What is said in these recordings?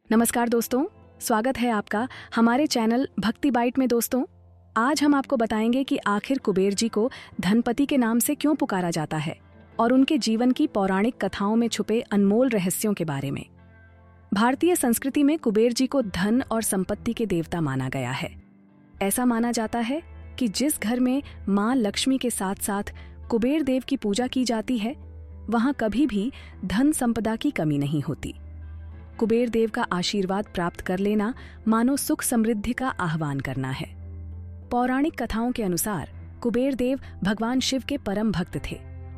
नमस्कार दोस्तों, स्वागत है आपका हमारे चैनल भक्ति बाइट में। दोस्तों, आज हम आपको बताएंगे कि आखिर कुबेर जी को धनपति के नाम से क्यों पुकारा जाता है और उनके जीवन की पौराणिक कथाओं में छुपे अनमोल रहस्यों के बारे में। भारतीय संस्कृति में कुबेर जी को धन और संपत्ति के देवता माना गया है। ऐसा माना जाता है कि जिस घर में मां लक्ष्मी के साथ साथ कुबेर देव की पूजा की जाती है, वहां कभी भी धन संपदा की कमी नहीं होती। कुबेर देव का आशीर्वाद प्राप्त कर लेना मानो सुख समृद्धि का आह्वान करना है। पौराणिक कथाओं के अनुसार कुबेर देव भगवान शिव के परम भक्त थे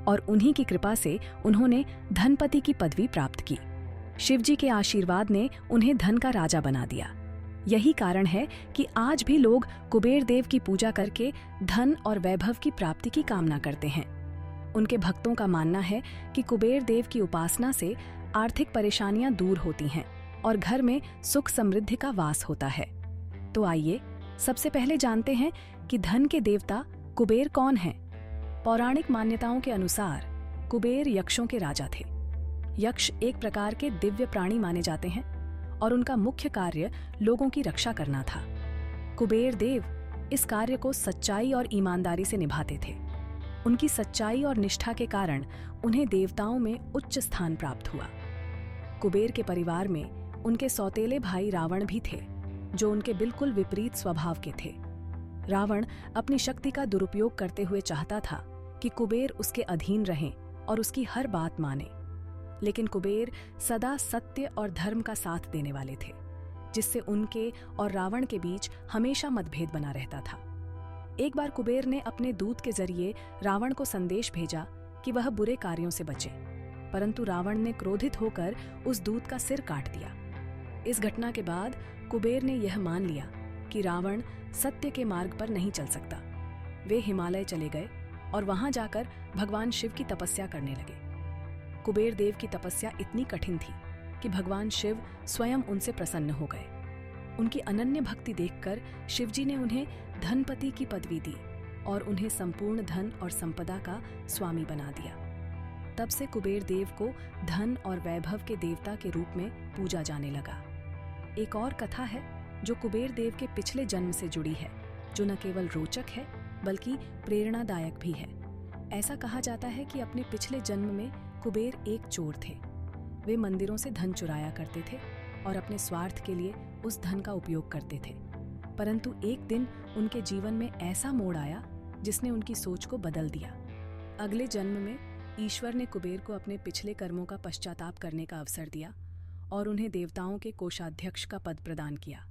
और उन्हीं की कृपा से उन्होंने धनपति की पदवी प्राप्त की। शिव जी के आशीर्वाद ने उन्हें धन का राजा बना दिया। यही कारण है कि आज भी लोग कुबेर देव की पूजा करके धन और वैभव की प्राप्ति की कामना करते हैं। उनके भक्तों का मानना है कि कुबेर देव की उपासना से आर्थिक परेशानियां दूर होती हैं और घर में सुख समृद्धि का वास होता है। तो आइए सबसे पहले जानते हैं कि धन के देवता कुबेर कौन हैं। पौराणिक मान्यताओं के अनुसार कुबेर यक्षों के राजा थे। यक्ष एक प्रकार के दिव्य प्राणी माने जाते हैं और उनका मुख्य कार्य लोगों की रक्षा करना था। कुबेर देव इस कार्य को सच्चाई और ईमानदारी से निभाते थे। उनकी सच्चाई और निष्ठा के कारण उन्हें देवताओं में उच्च स्थान प्राप्त हुआ। कुबेर के परिवार में उनके सौतेले भाई रावण भी थे, जो उनके बिल्कुल विपरीत स्वभाव के थे। रावण अपनी शक्ति का दुरुपयोग करते हुए चाहता था कि कुबेर उसके अधीन रहें और उसकी हर बात माने। लेकिन कुबेर सदा सत्य और धर्म का साथ देने वाले थे, जिससे उनके और रावण के बीच हमेशा मतभेद बना रहता था। एक बार कुबेर ने अपने दूत के जरिए रावण को संदेश भेजा कि वह बुरे कार्यों से बचे, परंतु रावण ने क्रोधित होकर उस दूत का सिर काट दिया। इस घटना के बाद कुबेर ने यह मान लिया कि रावण सत्य के मार्ग पर नहीं चल सकता। वे हिमालय चले गए और वहां जाकर भगवान शिव की तपस्या करने लगे। कुबेर देव की तपस्या इतनी कठिन थी कि भगवान शिव स्वयं उनसे प्रसन्न हो गए। उनकी अनन्य भक्ति देखकर शिवजी ने उन्हें धनपति की पदवी दी और उन्हें संपूर्ण धन और संपदा का स्वामी बना दिया। तब से कुबेर देव को धन और वैभव के देवता के रूप में पूजा जाने लगा। एक और कथा है जो कुबेर देव के पिछले जन्म से जुड़ी है, जो न केवल रोचक है बल्कि प्रेरणादायक भी है। ऐसा कहा जाता है कि अपने पिछले जन्म में कुबेर एक चोर थे। वे मंदिरों से धन चुराया करते थे और अपने स्वार्थ के लिए उस धन का उपयोग करते थे। परंतु एक दिन उनके जीवन में ऐसा मोड़ आया जिसने उनकी सोच को बदल दिया। अगले जन्म में ईश्वर ने कुबेर को अपने पिछले कर्मों का पश्चाताप करने का अवसर दिया और उन्हें देवताओं के कोषाध्यक्ष का पद प्रदान किया।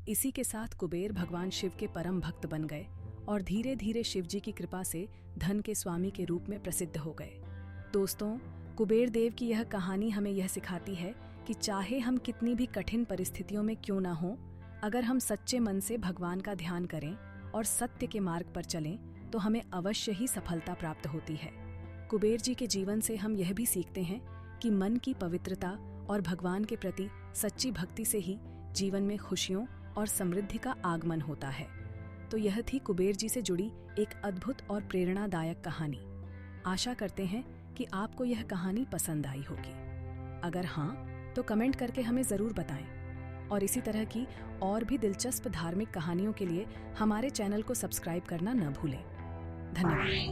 इसी के साथ कुबेर भगवान शिव के परम भक्त बन गए और धीरे धीरे शिव जी की कृपा से धन के स्वामी के रूप में प्रसिद्ध हो गए। दोस्तों, कुबेर देव की यह कहानी हमें यह सिखाती है कि चाहे हम कितनी भी कठिन परिस्थितियों में क्यों ना हों, अगर हम सच्चे मन से भगवान का ध्यान करें और सत्य के मार्ग पर चलें तो हमें अवश्य ही सफलता प्राप्त होती है। कुबेर जी के जीवन से हम यह भी सीखते हैं कि मन की पवित्रता और भगवान के प्रति सच्ची भक्ति से ही जीवन में खुशियों और समृद्धि का आगमन होता है। तो यह थी कुबेर जी से जुड़ी एक अद्भुत और प्रेरणादायक कहानी। आशा करते हैं कि आपको यह कहानी पसंद आई होगी। अगर हाँ, तो कमेंट करके हमें ज़रूर बताएं और इसी तरह की और भी दिलचस्प धार्मिक कहानियों के लिए हमारे चैनल को सब्सक्राइब करना न भूलें। धन्यवाद।